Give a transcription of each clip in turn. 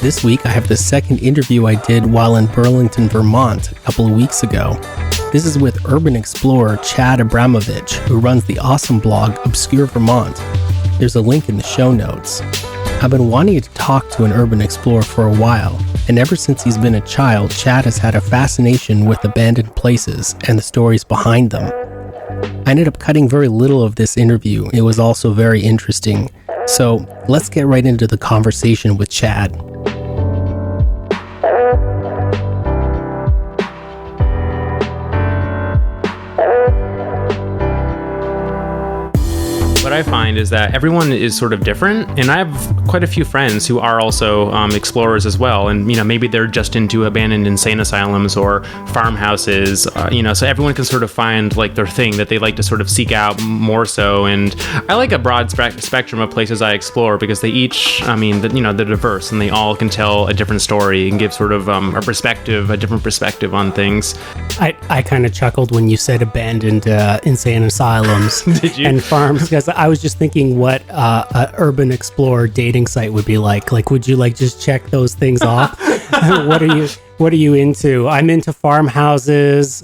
This week I have the second interview I did while in Burlington, Vermont a couple of weeks ago. This is with urban explorer Chad Abramovich, who runs the awesome blog Obscure Vermont. There's a link in the show notes. I've been wanting to talk to an urban explorer for a while, and ever since he's been a child, Chad has had a fascination with abandoned places and the stories behind them. I ended up cutting very little of this interview. It was also very interesting. So let's get right into the conversation with Chad. What I find is that everyone is sort of different, and I have quite a few friends who are also explorers as well, and maybe they're just into abandoned insane asylums or farmhouses, so everyone can sort of find like their thing that they like to sort of seek out more so. And I like a broad spectrum of places I explore because they each, they're diverse and they all can tell a different story and give sort of a different perspective on things. I kind of chuckled when you said abandoned insane asylums. Did you? And farms, because I was just thinking what an urban explorer dating site would be like. Like, would you just check those things off? What are you into? I'm into farmhouses,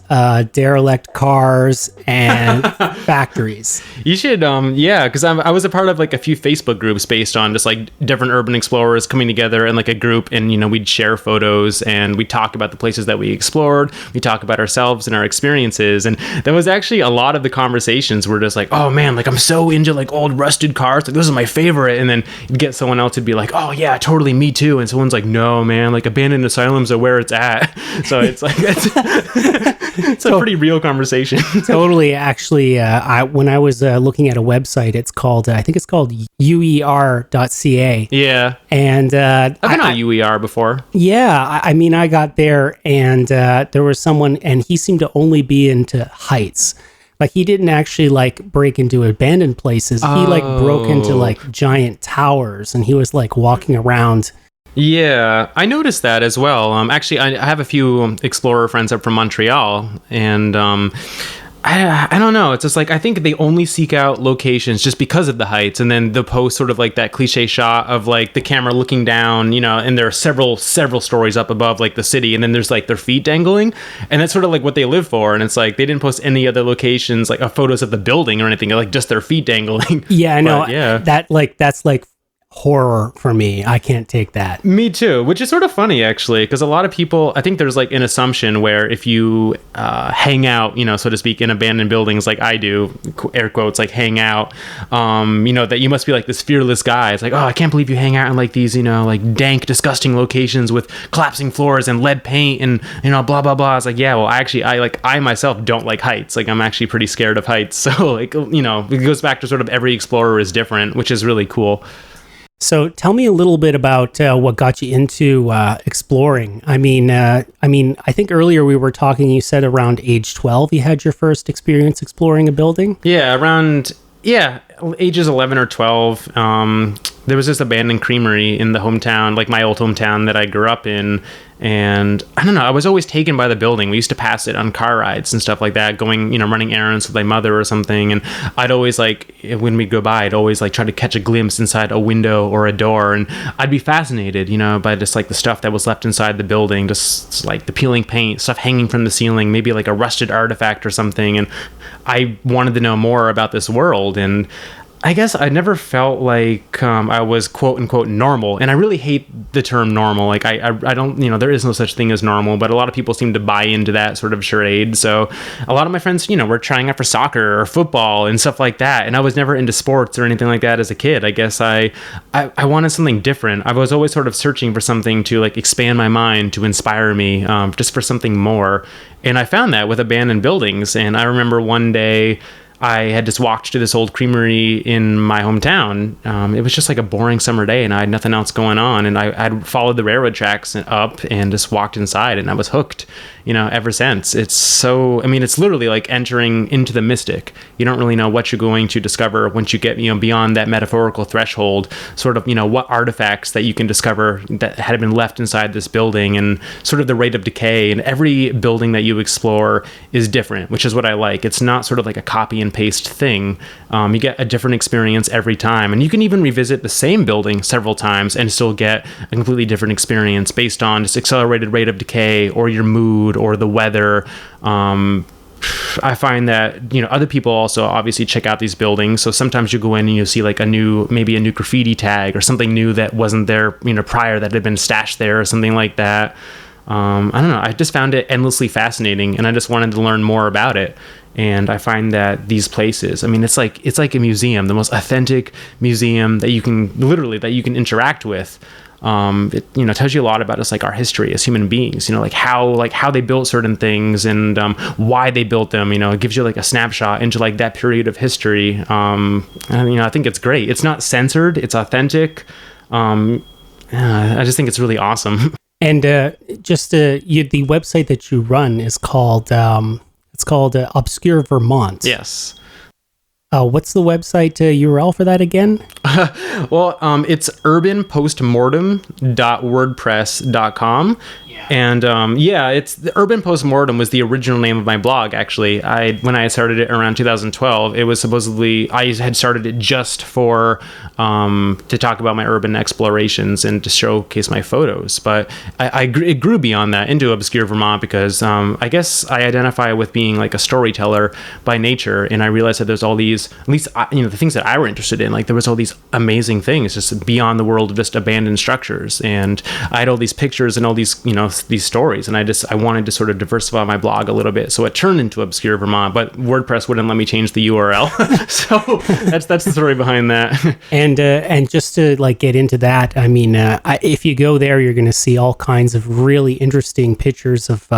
derelict cars, and factories. You should, because I was a part of like a few Facebook groups based on just like different urban explorers coming together in like a group, and we'd share photos and we'd talk about the places that we explored. We talk about ourselves and our experiences, and that was actually a lot of the conversations were just like, oh man, like I'm so into like old rusted cars, like those are my favorite. And then you'd get someone else who'd be like, oh yeah, totally, me too. And someone's like, no man, like abandoned asylums are where it's at. So it's like it's a pretty real conversation. Totally. Actually, when I was looking at a website, it's called I think it's called uer.ca. Yeah. And I've been on UER before. Yeah, I got there, and there was someone, and he seemed to only be into heights. Like, he didn't actually break into abandoned places. He broke into giant towers, and he was walking around. Yeah, I noticed that as well. Actually, I have a few explorer friends up from Montreal, and I don't know. It's just I think they only seek out locations just because of the heights, and then they'll post sort of that cliche shot of the camera looking down, and there are several stories up above the city, and then there's their feet dangling, and that's sort of what they live for. And it's they didn't post any other locations photos of the building or anything, just their feet dangling. Yeah, I know. Yeah, that's horror for me. I can't take that. Me too, which is sort of funny actually, because a lot of people, I think there's an assumption where if you hang out, so to speak, in abandoned buildings like I do, air quotes, hang out, that you must be this fearless guy. It's oh, I can't believe you hang out in these, dank, disgusting locations with collapsing floors and lead paint and, blah, blah, blah. It's yeah, well, actually, I myself don't like heights. I'm actually pretty scared of heights. So it goes back to sort of every explorer is different, which is really cool. So tell me a little bit about what got you into exploring. I think earlier we were talking, you said around age 12 you had your first experience exploring a building? Yeah, around ages 11 or 12. There was this abandoned creamery in the hometown, my old hometown that I grew up in. And I don't know, I was always taken by the building. We used to pass it on car rides and stuff like that, going, running errands with my mother or something. And I'd always when we'd go by, I'd always try to catch a glimpse inside a window or a door. And I'd be fascinated, by just the stuff that was left inside the building, just the peeling paint, stuff hanging from the ceiling, maybe a rusted artifact or something. And I wanted to know more about this world. And I guess I never felt I was quote unquote normal, and I really hate the term normal. I don't, there is no such thing as normal, but a lot of people seem to buy into that sort of charade. So a lot of my friends, were trying out for soccer or football and stuff like that, and I was never into sports or anything like that as a kid. I guess I wanted something different. I was always sort of searching for something to expand my mind, to inspire me, just for something more. And I found that with abandoned buildings. And I remember one day I had just walked to this old creamery in my hometown. It was just a boring summer day, and I had nothing else going on. And I'd followed the railroad tracks up and just walked inside, and I was hooked. ever since. It's so, I mean, it's literally like entering into the mystic. You don't really know what you're going to discover once you get, beyond that metaphorical threshold, sort of, what artifacts that you can discover that had been left inside this building, and sort of the rate of decay. And every building that you explore is different, which is what I like. It's not sort of like a copy and paste thing. You get a different experience every time. And you can even revisit the same building several times and still get a completely different experience based on just accelerated rate of decay or your mood or the weather. I find that, other people also obviously check out these buildings. So sometimes you go in and you'll see like maybe a new graffiti tag or something new that wasn't there, prior, that had been stashed there or something like that. I don't know. I just found it endlessly fascinating, and I just wanted to learn more about it. And I find that these places, I mean, it's like a museum, the most authentic museum that you can interact with. It tells you a lot about us, like our history as human beings, like how they built certain things and why they built them. It gives you like a snapshot into like that period of history. And, I think it's great. It's not censored. It's authentic. I just think it's really awesome. And the website that you run is called Obscure Vermont. Yes. What's the website URL for that again? Well, it's urbanpostmortem.wordpress.com. Yeah. And it's the Urban Postmortem was the original name of my blog. Actually, when I started it around 2012, it was supposedly, I had started it just for to talk about my urban explorations and to showcase my photos. But it grew beyond that into Obscure Vermont because I guess I identify with being like a storyteller by nature, and I realized that there's all these, at least the things that I were interested in, like there was all these amazing things just beyond the world of just abandoned structures, and I had all these pictures and all these these stories, and I wanted to sort of diversify my blog a little bit, so it turned into Obscure Vermont, but WordPress wouldn't let me change the URL. So that's the story behind that. And just to like get into that, I mean, if you go there, you're going to see all kinds of really interesting pictures of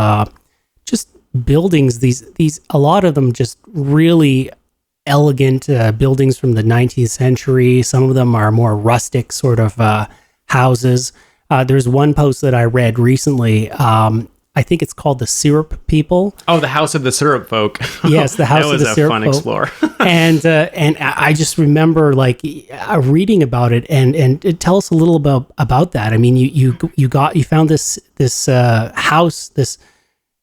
just buildings. These a lot of them just really elegant buildings from the 19th century. Some of them are more rustic sort of houses. There's one post that I read recently. I think it's called the Syrup People. Oh, the House of the Syrup Folk. Yes, the House of the Syrup Folk. That was a fun explore. and I just remember like reading about it, and tell us a little about that. I mean, you found this house,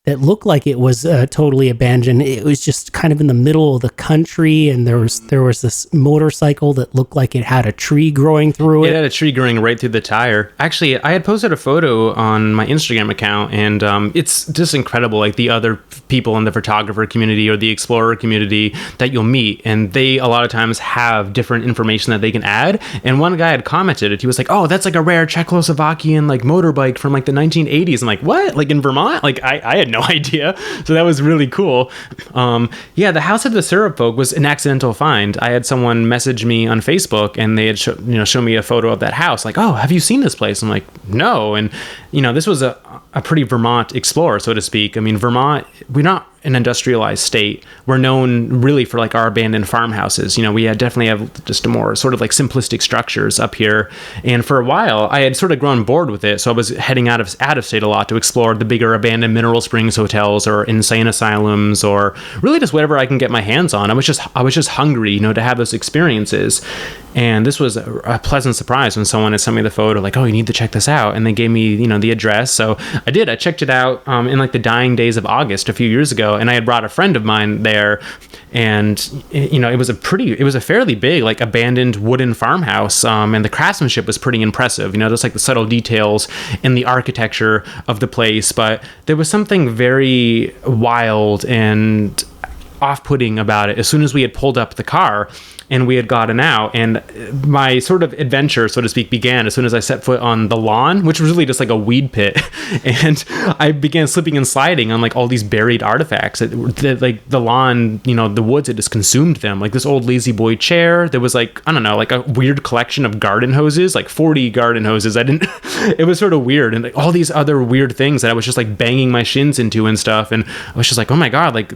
that looked like it was totally abandoned. It was just kind of in the middle of the country, and there was this motorcycle that looked like it had a tree growing through it. It had a tree growing right through the tire. Actually, I had posted a photo on my Instagram account, and it's just incredible, like the other people in the photographer community or the explorer community that you'll meet, and they a lot of times have different information that they can add. And one guy had commented it. He was like, "Oh, that's like a rare Czechoslovakian like motorbike from like the 1980s." I'm like, "What? Like in Vermont?" Like I had no idea. So that was really cool. The House of the Syrup Folk was an accidental find. I had someone message me on Facebook, and they had show me a photo of that house. Like, "Oh, have you seen this place?" I'm like, "No." And this was a pretty Vermont explorer, so to speak. I mean, Vermont, we're not an industrialized state. We're known really for like our abandoned farmhouses. We definitely have just a more sort of like simplistic structures up here. And for a while, I had sort of grown bored with it. So I was heading out of state a lot to explore the bigger abandoned mineral springs hotels or insane asylums, or really just whatever I can get my hands on. I was just hungry, to have those experiences. And this was a pleasant surprise when someone had sent me the photo, like, "Oh, you need to check this out." And they gave me, the address. So I did. I checked it out in like the dying days of August a few years ago. And I had brought a friend of mine there, and it was a fairly big like abandoned wooden farmhouse, and the craftsmanship was pretty impressive. Just like the subtle details in the architecture of the place, but there was something very wild and off-putting about it as soon as we had pulled up the car and we had gotten out, and my sort of adventure, so to speak, began as soon as I set foot on the lawn, which was really just like a weed pit. And I began slipping and sliding on like all these buried artifacts that like the lawn, the woods had just consumed them. Like this old lazy boy chair. There was like, I don't know, like a weird collection of garden hoses, like 40 garden hoses. It was sort of weird. And like all these other weird things that I was just like banging my shins into and stuff. And I was just like, oh my God, like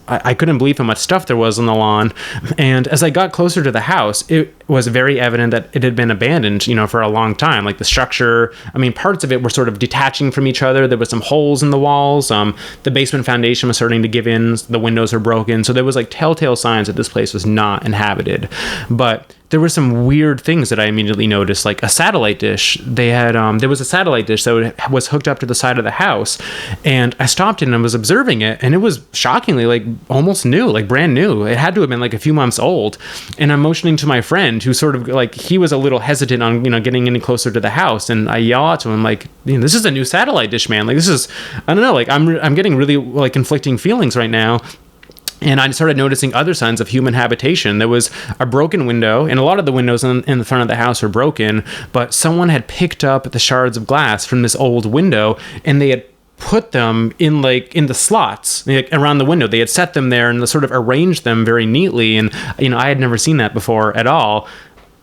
I couldn't believe how much stuff there was on the lawn. And as I got closer to the house, was very evident that it had been abandoned, for a long time. Like the structure, parts of it were sort of detaching from each other. There was some holes in the walls. The basement foundation was starting to give in. The windows were broken. So there was like telltale signs that this place was not inhabited. But there were some weird things that I immediately noticed, like a satellite dish. They had, there was a satellite dish that was hooked up to the side of the house, and I stopped it and was observing it, and it was shockingly like almost new, like brand new. It had to have been like a few months old. And I'm motioning to my friend, who sort of like, he was a little hesitant on, getting any closer to the house, and I yell out to him like, this is a new satellite dish, man. Like this is, I don't know, like I'm getting really like conflicting feelings right now. And I started noticing other signs of human habitation. There was a broken window, and a lot of the windows in the front of the house were broken, but someone had picked up the shards of glass from this old window, and they had put them in the slots like around the window. They had set them there and sort of arranged them very neatly. And, I had never seen that before at all.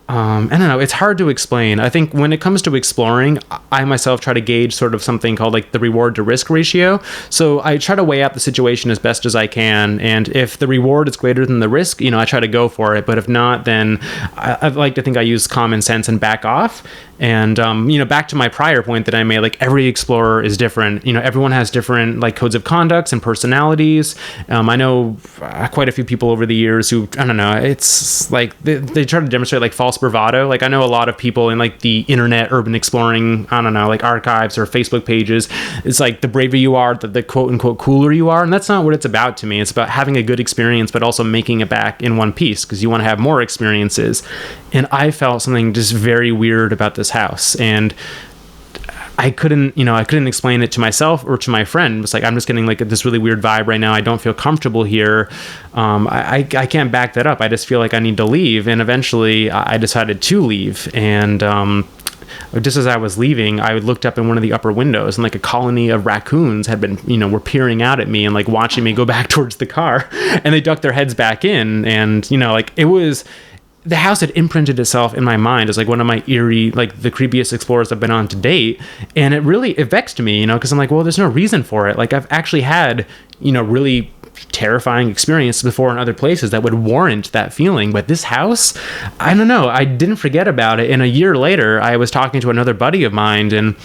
I don't know. It's hard to explain. I think when it comes to exploring, I myself try to gauge sort of something called like the reward to risk ratio. So I try to weigh out the situation as best as I can. And if the reward is greater than the risk, I try to go for it. But if not, then I'd like to think I use common sense and back off. And, back to my prior point that I made, like every explorer is different. Everyone has different like codes of conducts and personalities. I know quite a few people over the years who, I don't know, it's like they try to demonstrate like false bravado. Like I know a lot of people in like the internet urban exploring, I don't know, like archives or Facebook pages. It's like the braver you are, the quote unquote cooler you are. And that's not what it's about to me. It's about having a good experience, but also making it back in one piece because you want to have more experiences. And I felt something just very weird about this house, and I couldn't explain it to myself or to my friend. It was like, I'm just getting like this really weird vibe right now. I don't feel comfortable here. I can't back that up. I just feel like I need to leave. And eventually I decided to leave. And just as I was leaving, I looked up in one of the upper windows, and like a colony of raccoons had been, were peering out at me and like watching me go back towards the car, and they ducked their heads back in. And, like it was, the house had imprinted itself in my mind as like one of my eerie, like the creepiest explorers I've been on to date. And it vexed me, because I'm like, well, there's no reason for it. Like I've actually had, really terrifying experiences before in other places that would warrant that feeling. But this house, I don't know. I didn't forget about it. And a year later, I was talking to another buddy of mine, and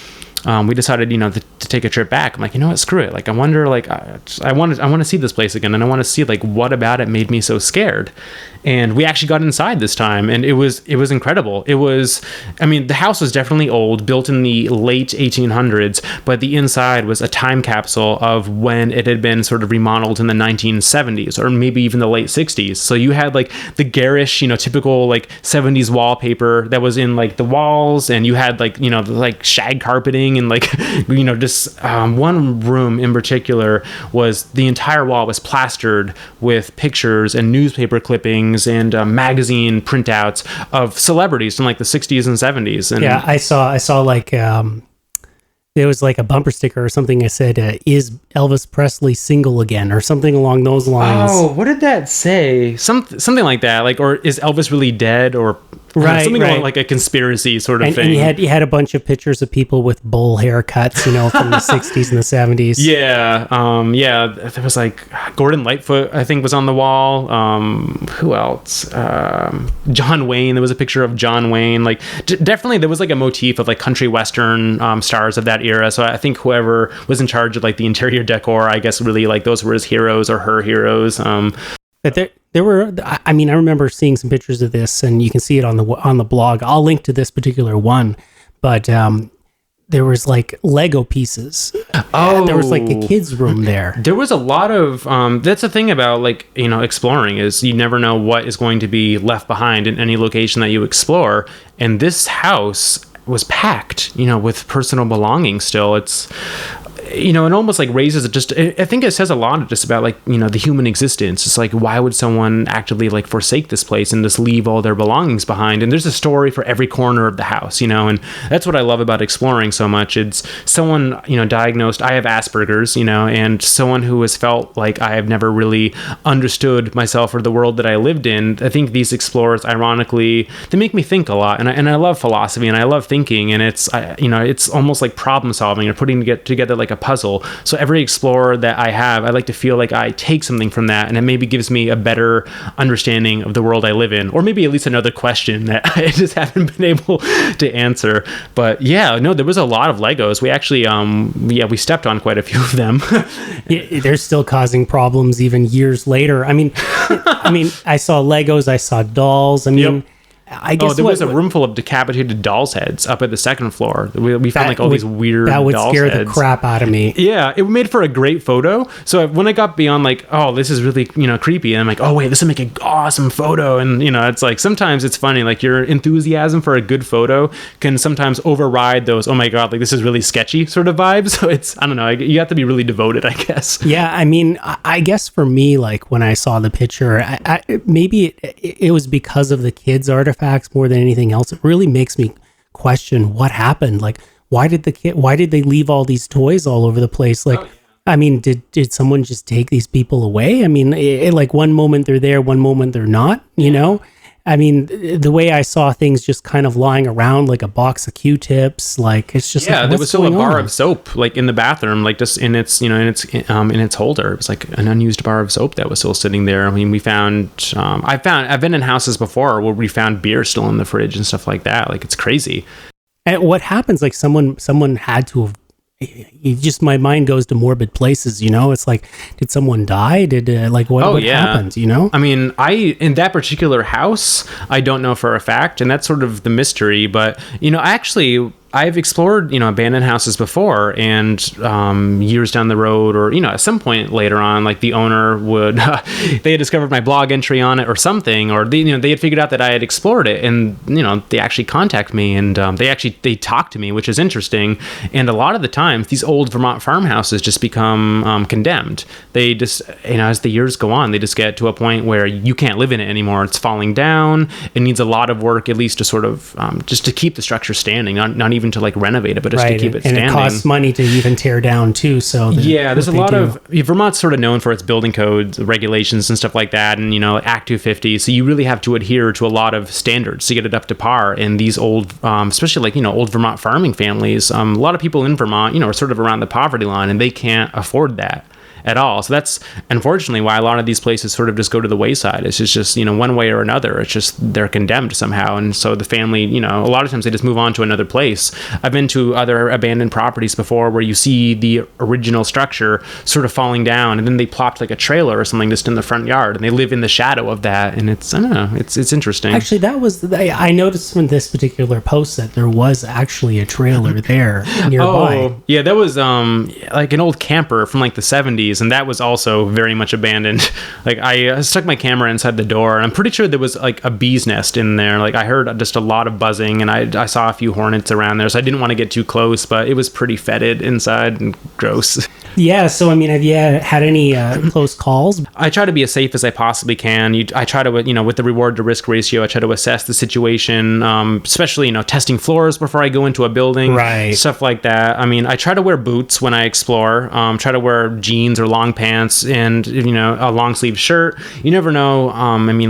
we decided, to take a trip back. I'm like, what, screw it. Like, I wonder, like, I want to see this place again. And I want to see like what about it made me so scared. And we actually got inside this time, and it was incredible. It was, the house was definitely old, built in the late 1800s, but the inside was a time capsule of when it had been sort of remodeled in the 1970s or maybe even the late 60s. So you had like the garish, typical like 70s wallpaper that was in like the walls, and you had like, like shag carpeting, and like, just one room in particular was the entire wall was plastered with pictures and newspaper clippings and magazine printouts of celebrities from like the 60s and 70s. And yeah, I saw like there was like a bumper sticker or something that said, "Is Elvis Presley single again?" or something along those lines. Oh, what did that say? Something like that. Like, or is Elvis really dead? Or something along like a conspiracy sort of thing. And you had a bunch of pictures of people with bowl haircuts, from the 60s and the 70s. Yeah. There was like Gordon Lightfoot, I think, was on the wall. Who else? John Wayne. There was a picture of John Wayne. Like, definitely there was like a motif of like country western stars of that era. So I think whoever was in charge of like the interior decor, I guess really like those were his heroes or her heroes. But there were, I remember seeing some pictures of this, and you can see it on the blog. I'll link to this particular one, but there was like Lego pieces. Oh, there was like a kid's room there. There was a lot of, that's the thing about like, exploring is you never know what is going to be left behind in any location that you explore. And this house was packed, with personal belongings still. It's, it almost like raises it just, I think it says a lot just about like, the human existence. It's like, why would someone actively like forsake this place and just leave all their belongings behind? And there's a story for every corner of the house, and that's what I love about exploring so much. It's someone, diagnosed, I have Asperger's, and someone who has felt like I have never really understood myself or the world that I lived in. I think these explorers, ironically, they make me think a lot. And I love philosophy and I love thinking, and it's almost like problem solving or putting together like a puzzle. So every explorer that I have, I like to feel like I take something from that, and it maybe gives me a better understanding of the world I live in, or maybe at least another question that I just haven't been able to answer. But yeah, no, there was a lot of Legos. We actually, we stepped on quite a few of them. They're still causing problems even years later. I mean, I saw Legos, I saw dolls. I mean, I guess there was a room full of decapitated dolls' heads up at the second floor. We found like all these weird that would dolls' scare heads. the crap out of me. Yeah, it made for a great photo. So when I got beyond like, oh, this is really, creepy, and I'm like, oh wait, this will make an awesome photo. And it's like, sometimes it's funny, like your enthusiasm for a good photo can sometimes override those, oh my god, like this is really sketchy sort of vibes. So it's, I don't know, you have to be really devoted, I guess. Yeah, I mean, I guess for me, like when I saw the picture, maybe it was because of the kids' artifacts more than anything else. It really makes me question what happened. Like, why did they leave all these toys all over the place? Like, I mean, did someone just take these people away? I mean, like one moment they're there, one moment they're not, you know? I mean, the way I saw things just kind of lying around, like a box of Q-tips, like it's just like, there was still a bar of soap like in the bathroom, like just in its in its holder. It was like an unused bar of soap that was still sitting there. I mean, we found I've been in houses before where we found beer still in the fridge and stuff like that. Like, it's crazy. And what happens? Like someone had to have. My mind goes to morbid places, It's like, did someone die? Did what happened? I mean, in that particular house, I don't know for a fact, and that's sort of the mystery. But I've explored, abandoned houses before, and years down the road, or at some point later on, like the owner would, they had discovered my blog entry on it or something, or they had figured out that I had explored it, and they actually contact me, and they talk to me, which is interesting. And a lot of the times, these old Vermont farmhouses just become condemned. They just, as the years go on, they just get to a point where you can't live in it anymore. It's falling down. It needs a lot of work, at least to sort of just to keep the structure standing, not even to like renovate it, but just to keep it standing. And it costs money to even tear down too. So there's a lot of Vermont's sort of known for its building codes, regulations, and stuff like that, and Act 250. So you really have to adhere to a lot of standards to get it up to par. And these old, especially like old Vermont farming families, a lot of people in Vermont, are sort of around the poverty line, and they can't afford that at all. So that's unfortunately why a lot of these places sort of just go to the wayside. It's just one way or another. It's just they're condemned somehow, and so the family, a lot of times they just move on to another place. I've been to other abandoned properties before where you see the original structure sort of falling down, and then they plopped like a trailer or something just in the front yard, and they live in the shadow of that. And it's, I don't know, it's interesting. Actually, I noticed from this particular post that there was actually a trailer there nearby. Oh, yeah, that was like an old camper from like the 70s. And that was also very much abandoned. Like, I stuck my camera inside the door, and I'm pretty sure there was like a bee's nest in there. Like, I heard just a lot of buzzing, and I saw a few hornets around there, so I didn't want to get too close, but it was pretty fetid inside and gross. Yeah, so I mean, have you had any close calls? I try to be as safe as I possibly can. I try to, with the reward to risk ratio, I try to assess the situation, especially, testing floors before I go into a building, right? Stuff like that. I mean, I try to wear boots when I explore, try to wear jeans or long pants and, a long sleeve shirt. You never know.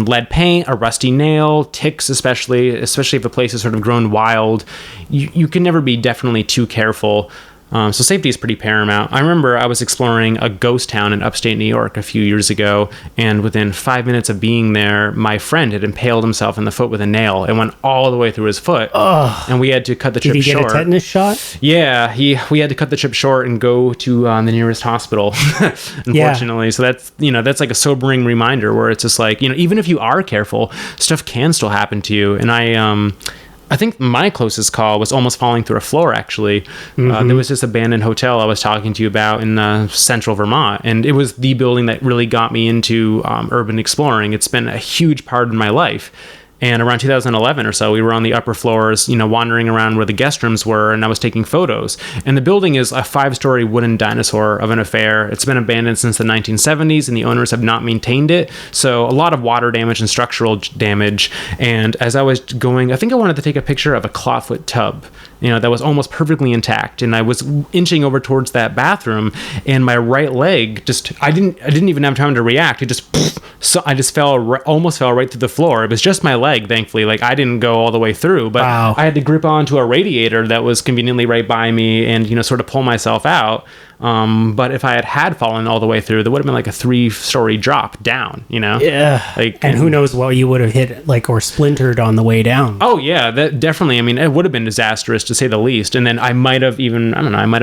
Lead paint, a rusty nail, ticks, especially if the place is sort of grown wild. You can never be definitely too careful. So safety is pretty paramount. I remember I was exploring a ghost town in upstate New York a few years ago, and within 5 minutes of being there, my friend had impaled himself in the foot with a nail and went all the way through his foot. Ugh. And we had to cut the trip short. Did he get a tetanus shot? Yeah, we had to cut the trip short and go to the nearest hospital, unfortunately. Yeah. So that's like a sobering reminder where it's just like, even if you are careful, stuff can still happen to you. And I think my closest call was almost falling through a floor, actually. Mm-hmm. There was this abandoned hotel I was talking to you about in central Vermont, and it was the building that really got me into urban exploring. It's been a huge part of my life. And around 2011 or so, we were on the upper floors, wandering around where the guest rooms were, and I was taking photos. And the building is a 5-story wooden dinosaur of an affair. It's been abandoned since the 1970s, and the owners have not maintained it. So a lot of water damage and structural damage. And as I was going, I think I wanted to take a picture of a clawfoot tub, that was almost perfectly intact. And I was inching over towards that bathroom, and my right leg I didn't even have time to react. I just almost fell right through the floor. It was just my leg, thankfully. Like, I didn't go all the way through, but wow. I had to grip onto a radiator that was conveniently right by me and, sort of pull myself out. But if I had fallen all the way through, there would have been like a 3-story drop down, Yeah. Like, and who knows what you would have hit, like, or splintered on the way down. Oh yeah, that definitely. I mean, it would have been disastrous to say the least. And then I might have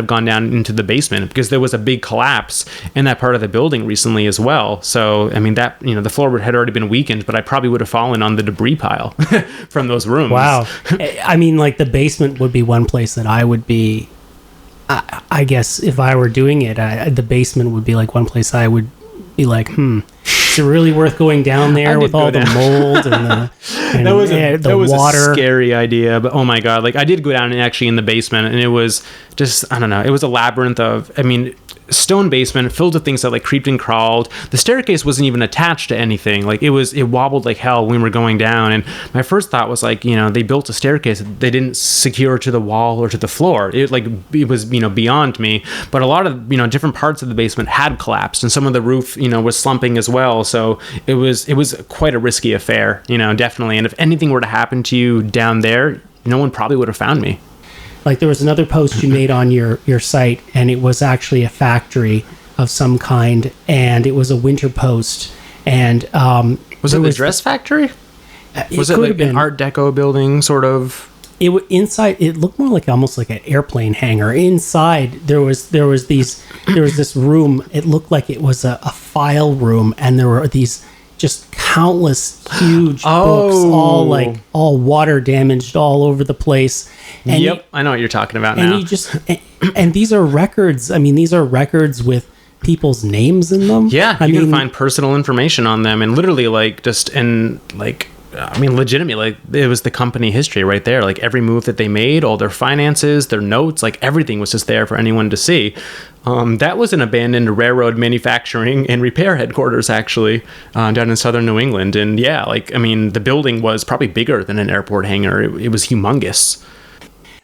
gone down into the basement because there was a big collapse in that part of the building recently as well. So, I mean, that, the floor had already been weakened, but I probably would have fallen on the debris pile from those rooms. Wow. I mean, like, the basement would be one place that I would be, I guess if I were doing it, the basement would be like one place I would be like, is it really worth going down there with all the mold and the was water? A scary idea, but oh my God, like I did go down actually in the basement, and it was just, I don't know, it was a labyrinth of, stone basement filled with things that like creeped and crawled. The staircase wasn't even attached to anything. Like it wobbled like hell when we were going down. And my first thought was like, they built a staircase they didn't secure to the wall or to the floor. It was, beyond me. But a lot of, different parts of the basement had collapsed, and some of the roof, was slumping as well. So it was quite a risky affair, definitely. And if anything were to happen to you down there, no one probably would have found me. Like there was another post you made on your site, and it was actually a factory of some kind, and it was a winter post. And was it the dress factory? Was it like an Art Deco building, sort of? Inside it looked more like almost like an airplane hangar. Inside there was this room. It looked like it was a file room, and there were these just countless huge books, all water damaged all over the place. And yep, I know what you're talking about now. And these are records. I mean, these are records with people's names in them. Yeah, you can find personal information on them, and literally legitimately, like it was the company history right there. Like every move that they made, all their finances, their notes, like everything was just there for anyone to see. That was an abandoned railroad manufacturing and repair headquarters, actually, down in southern New England. And yeah, the building was probably bigger than an airport hangar. It was humongous.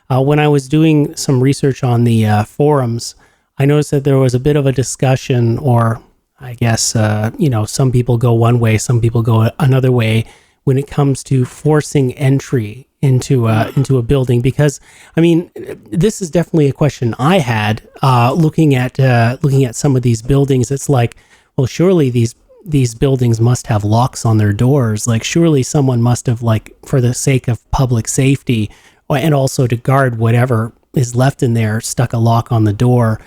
When I was doing some research on the forums, I noticed that there was a bit of a discussion, or I guess, some people go one way, some people go another way when it comes to forcing entry into a building. Because this is definitely a question I had looking at some of these buildings. It's like, well, surely these buildings must have locks on their doors. Like surely someone must have, like, for the sake of public safety and also to guard whatever is left in there, stuck a lock on the door.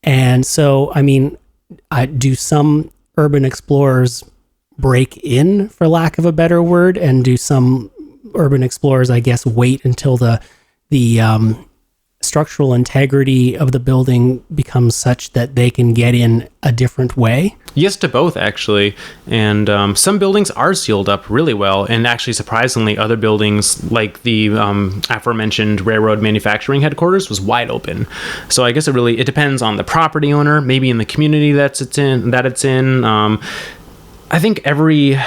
And so do some urban explorers break in, for lack of a better word, and do some urban explorers, I guess, wait until the structural integrity of the building becomes such that they can get in a different way? Yes to both, actually. And some buildings are sealed up really well, and actually, surprisingly, other buildings like the aforementioned railroad manufacturing headquarters was wide open. So I guess it depends on the property owner, maybe in the community that it's in. I think every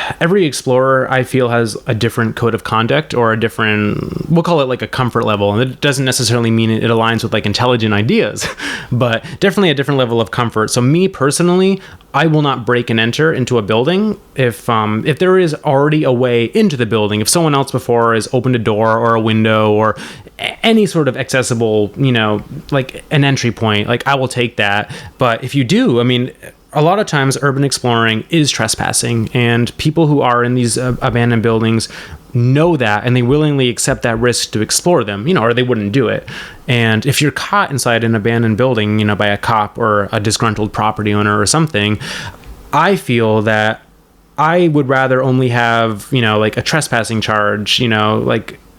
explorer, I feel, has a different code of conduct, or a different, we'll call it like a comfort level. And it doesn't necessarily mean it aligns with like intelligent ideas, but definitely a different level of comfort. So me personally, I will not break and enter into a building if there is already a way into the building. If someone else before has opened a door or a window or any sort of accessible, like an entry point, like I will take that. But if you do, a lot of times urban exploring is trespassing, and people who are in these abandoned buildings know that, and they willingly accept that risk to explore them, or they wouldn't do it. And if you're caught inside an abandoned building, by a cop or a disgruntled property owner or something, I feel that I would rather only have, like a trespassing charge,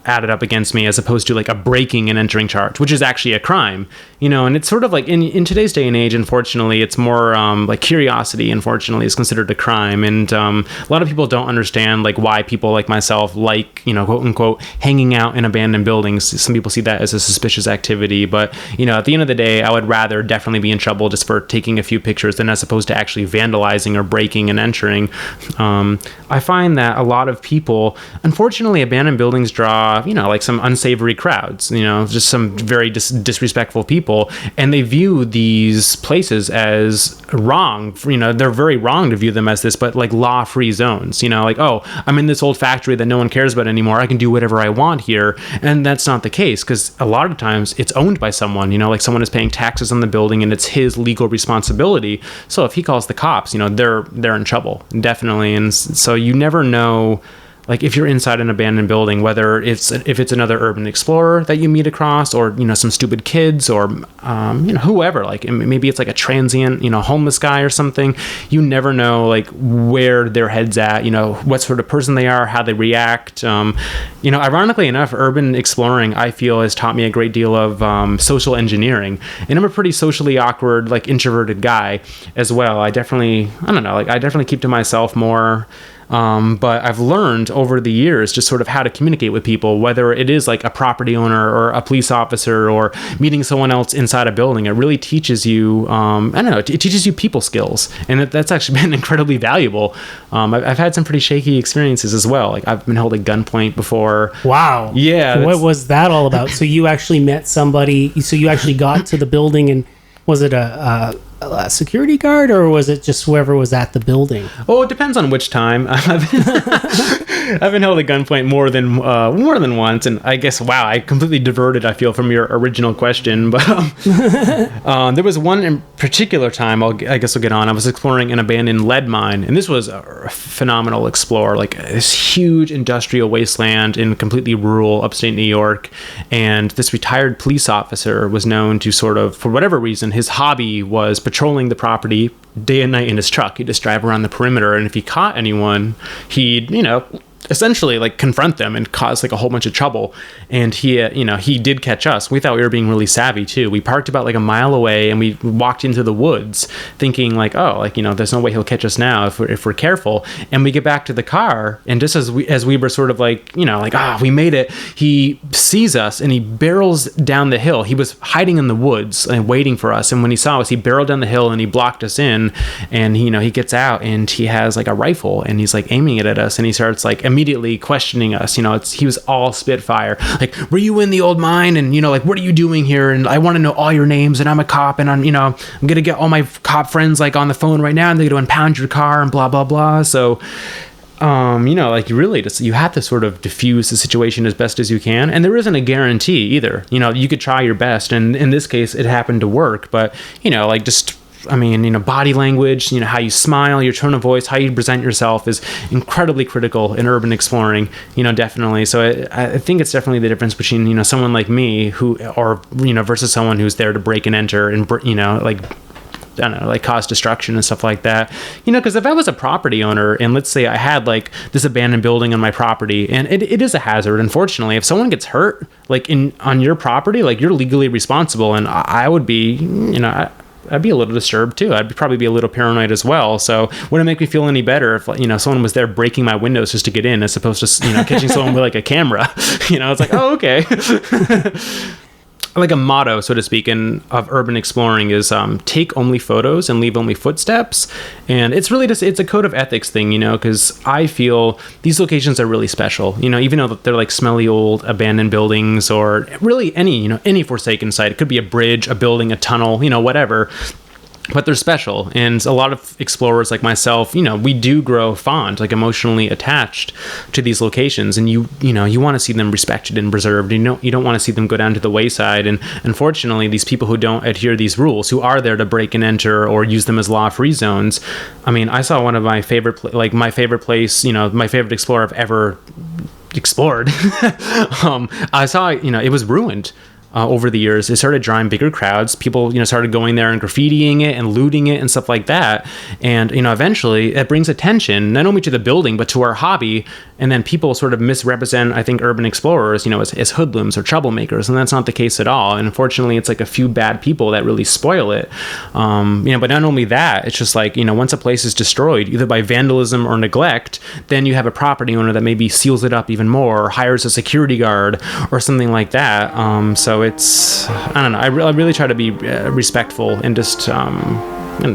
added up against me, as opposed to like a breaking and entering charge, which is actually a crime, and it's sort of like in today's day and age, unfortunately, it's more like curiosity, unfortunately, is considered a crime. And a lot of people don't understand like why people like myself like, quote unquote, hanging out in abandoned buildings. Some people see that as a suspicious activity, but at the end of the day, I would rather definitely be in trouble just for taking a few pictures than as opposed to actually vandalizing or breaking and entering. I find that a lot of people, unfortunately, abandoned buildings draw like some unsavory crowds, just some very disrespectful people, and they view these places as wrong. They're very wrong to view them as this, but like law-free zones. Like, oh, I'm in this old factory that no one cares about anymore. I can do whatever I want here, and that's not the case, because a lot of times it's owned by someone. Like someone is paying taxes on the building, and it's his legal responsibility. So if he calls the cops, they're in trouble, definitely. And so you never know, like if you're inside an abandoned building, whether if it's another urban explorer that you meet across, or some stupid kids, or whoever, like maybe it's like a transient homeless guy or something. You never know like where their head's at, what sort of person they are, how they react. Ironically enough, urban exploring, I feel, has taught me a great deal of social engineering, and I'm a pretty socially awkward, like introverted guy as well. I definitely keep to myself more. But I've learned over the years just sort of how to communicate with people, whether it is like a property owner or a police officer or meeting someone else inside a building. It really teaches you, it teaches you people skills. And that's actually been incredibly valuable. I've had some pretty shaky experiences as well. Like I've been held at gunpoint before. Wow. Yeah. What was that all about? So you actually met somebody, so you actually got to the building, and was it a security guard, or was it just whoever was at the building? Oh, it depends on which time. I've been held at gunpoint more than once, and I guess, wow, I completely diverted, I feel, from your original question. But there was one in particular time, I guess I'll get on. I was exploring an abandoned lead mine, and this was a phenomenal explore, like this huge industrial wasteland in completely rural upstate New York. And this retired police officer was known to sort of, for whatever reason, his hobby was patrolling the property day and night in his truck. He'd just drive around the perimeter, and if he caught anyone, he'd, essentially like confront them and cause like a whole bunch of trouble. And he did catch us. We thought we were being really savvy too. We parked about like a mile away, and we walked into the woods thinking like, oh, like, there's no way he'll catch us now if we're careful. And we get back to the car, and just as we were sort of like, we made it, he sees us and he barrels down the hill. He was hiding in the woods and waiting for us. And when he saw us, he barreled down the hill and he blocked us in. And he gets out, and he has like a rifle, and he's like aiming it at us, and he starts like immediately questioning us. He was all spitfire, like, were you in the old mine, and like, what are you doing here, and I want to know all your names, and I'm a cop, and I'm gonna get all my cop friends like on the phone right now, and they're gonna impound your car and blah blah blah. So like, you really you have to sort of diffuse the situation as best as you can, and there isn't a guarantee either. You could try your best, and in this case it happened to work, but like, just body language, how you smile, your tone of voice, how you present yourself is incredibly critical in urban exploring, definitely. So I think it's definitely the difference between, someone like me versus someone who's there to break and enter and, like, I don't know, like cause destruction and stuff like that. Because if I was a property owner, and let's say I had like this abandoned building on my property, and it is a hazard, unfortunately, if someone gets hurt, like on your property, like, you're legally responsible, and I would be, I'd be a little disturbed too. I'd probably be a little paranoid as well. So wouldn't it make me feel any better if, someone was there breaking my windows just to get in, as opposed to, catching someone with like a camera? It's like, oh, okay. Like a motto, so to speak, of urban exploring is take only photos and leave only footsteps. And it's really just, it's a code of ethics thing, because I feel these locations are really special, even though they're like smelly old abandoned buildings, or really any forsaken site. It could be a bridge, a building, a tunnel, whatever. But they're special, and a lot of explorers like myself, we do grow fond, like emotionally attached to these locations, and you want to see them respected and preserved. You don't want to see them go down to the wayside. And unfortunately, these people who don't adhere to these rules, who are there to break and enter or use them as law-free zones. I saw one of my favorite, my favorite place, my favorite explorer I've ever explored. I saw, it was ruined. Over the years, it started drawing bigger crowds. People, started going there and graffitiing it and looting it and stuff like that. And, eventually it brings attention not only to the building, but to our hobby. And then people sort of misrepresent, I think, urban explorers, as hoodlums or troublemakers. And that's not the case at all. And unfortunately, it's like a few bad people that really spoil it. But not only that, it's just like, once a place is destroyed, either by vandalism or neglect, then you have a property owner that maybe seals it up even more, or hires a security guard or something like that. So it's, I don't know, I really try to be respectful and just,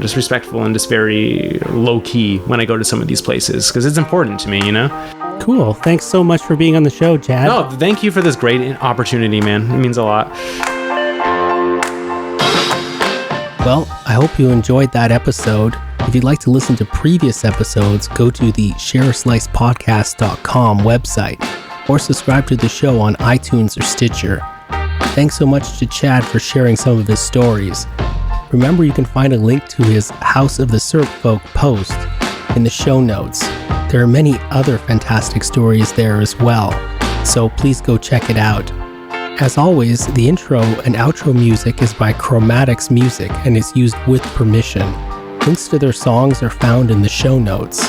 just respectful and just very low key when I go to some of these places, because it's important to me, you know? Cool. Thanks so much for being on the show, Chad. No, thank you for this great opportunity, man. It means a lot. Well, I hope you enjoyed that episode. If you'd like to listen to previous episodes, go to the shareaslicepodcast.com website or subscribe to the show on iTunes or Stitcher. Thanks so much to Chad for sharing some of his stories. Remember, you can find a link to his House of the Surf Folk post in the show notes. There are many other fantastic stories there as well, so please go check it out. As always, the intro and outro music is by Chromatics Music and is used with permission. Links to their songs are found in the show notes.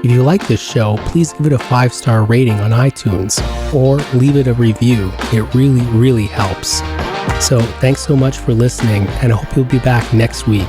If you like this show, please give it a 5-star rating on iTunes or leave it a review. It really, really helps. So thanks so much for listening, and I hope you'll be back next week.